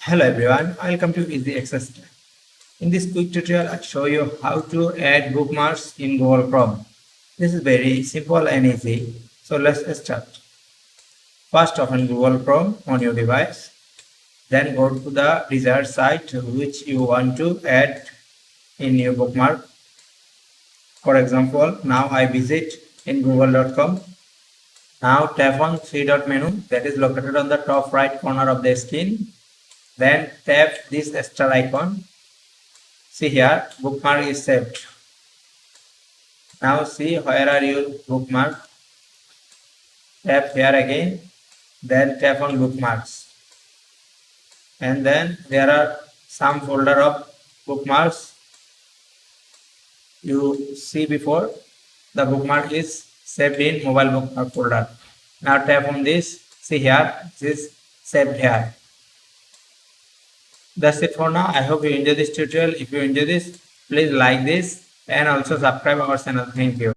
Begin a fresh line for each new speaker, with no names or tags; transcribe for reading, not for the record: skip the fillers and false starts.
Hello everyone, welcome to Easy Access. In this quick tutorial, I'll show you how to add bookmarks in Google Chrome. This is very simple and easy. So let's start. First open Google Chrome on your device. Then go to the desired site which you want to add in your bookmark. For example, now I visit in google.com. Now tap on three-dot menu that is located on the top right corner of the screen. Then tap this star icon. See here, bookmark is saved. Now see where are your bookmark. Tap here again. Then tap on bookmarks. And then there are some folder of bookmarks. You see before the bookmark is saved in mobile bookmark folder. Now tap on this. See here, this is saved here. That's it for now. I hope you enjoy this tutorial. If you enjoy this, please like this and also subscribe our channel. Thank you.